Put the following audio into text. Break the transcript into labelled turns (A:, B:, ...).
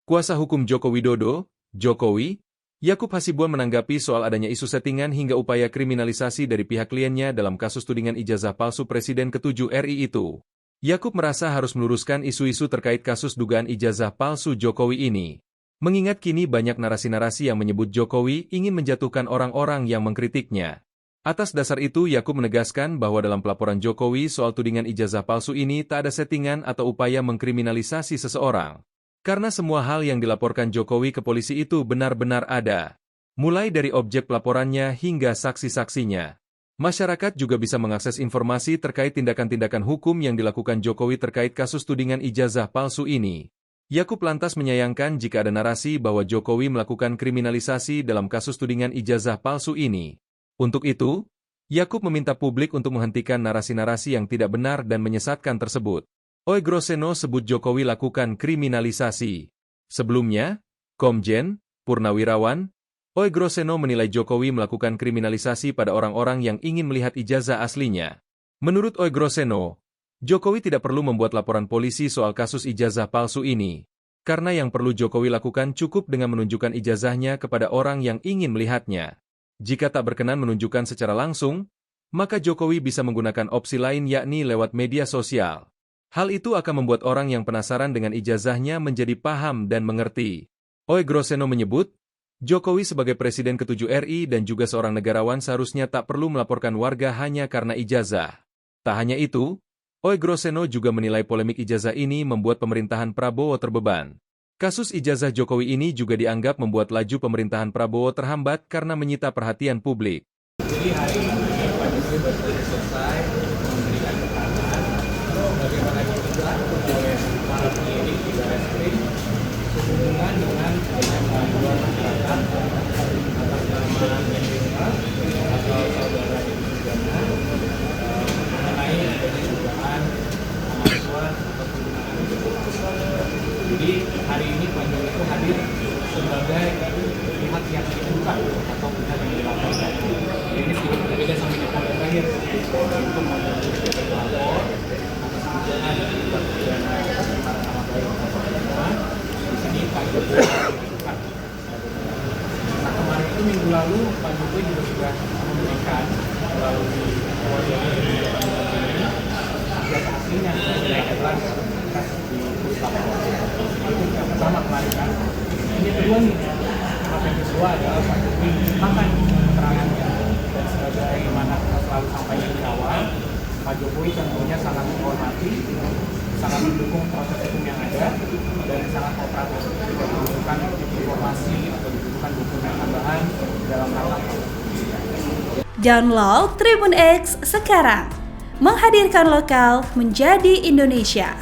A: Kuasa hukum Joko Widodo, Jokowi, Yakub Hasibuan menanggapi soal adanya isu settingan hingga upaya kriminalisasi dari pihak kliennya dalam kasus tudingan ijazah palsu Presiden ke-7 RI itu. Yakub merasa harus meluruskan isu-isu terkait kasus dugaan ijazah palsu Jokowi ini. Mengingat kini banyak narasi-narasi yang menyebut Jokowi ingin menjatuhkan orang-orang yang mengkritiknya. Atas dasar itu, Yakub menegaskan bahwa dalam pelaporan Jokowi soal tudingan ijazah palsu ini tak ada settingan atau upaya mengkriminalisasi seseorang. Karena semua hal yang dilaporkan Jokowi ke polisi itu benar-benar ada. Mulai dari objek pelaporannya hingga saksi-saksinya. Masyarakat juga bisa mengakses informasi terkait tindakan-tindakan hukum yang dilakukan Jokowi terkait kasus tudingan ijazah palsu ini. Yakub lantas menyayangkan jika ada narasi bahwa Jokowi melakukan kriminalisasi dalam kasus tudingan ijazah palsu ini. Untuk itu, Yakub meminta publik untuk menghentikan narasi-narasi yang tidak benar dan menyesatkan tersebut. Oegrosseno sebut Jokowi lakukan kriminalisasi. Sebelumnya, Komjen Purnawirawan Oegrosseno menilai Jokowi melakukan kriminalisasi pada orang-orang yang ingin melihat ijazah aslinya. Menurut Oegrosseno, Jokowi tidak perlu membuat laporan polisi soal kasus ijazah palsu ini. Karena yang perlu Jokowi lakukan cukup dengan menunjukkan ijazahnya kepada orang yang ingin melihatnya. Jika tak berkenan menunjukkan secara langsung, maka Jokowi bisa menggunakan opsi lain yakni lewat media sosial. Hal itu akan membuat orang yang penasaran dengan ijazahnya menjadi paham dan mengerti. Oegrosseno menyebut, Jokowi sebagai Presiden ke-7 RI dan juga seorang negarawan seharusnya tak perlu melaporkan warga hanya karena ijazah. Tak hanya itu, Oegrosseno juga menilai polemik ijazah ini membuat pemerintahan Prabowo terbeban. Kasus ijazah Jokowi ini juga dianggap membuat laju pemerintahan Prabowo terhambat karena menyita perhatian publik.
B: Jadi hari ini Pak Jokowi baru selesai memberikan keterangan bagaimana juga oleh para penyidik di Barreskrim sehubungan dengan bantuan masyarakat atas nama Hendrika atau saudara Hendrika mengenai adanya dugaan pemalsuan atau penggunaan ijazah. Jadi hari ini Pak Jokowi itu hadir sebagai pihak yang dibuka atau pihak yang dilaporkan. Ini sedikit berbeda sama di poin terakhir. Itu menjadi pelapor atas dugaan dan tindak pidana pencemaran nama baik atau pidana. Di sini Pak Jokowi dibuka. Nah kemarin itu minggu lalu Pak Jokowi juga sudah memberikan melalui Polri ini ijazah aslinya adalah di Puslapor. Itu yang pertama kemarin kan. Ini kedua nih. Yang kedua adalah Pak Jokowi makan keterangannya dan sebagaimana kita selalu sampaikan di awal, Pak Jokowi tentunya sangat menghormati, sangat mendukung proses hukum yang ada dan sangat kooperatif jika dibutuhkan informasi atau dibutuhkan dokumen tambahan dalam rangka proses.
C: Download Tribun X sekarang, menghadirkan lokal menjadi Indonesia.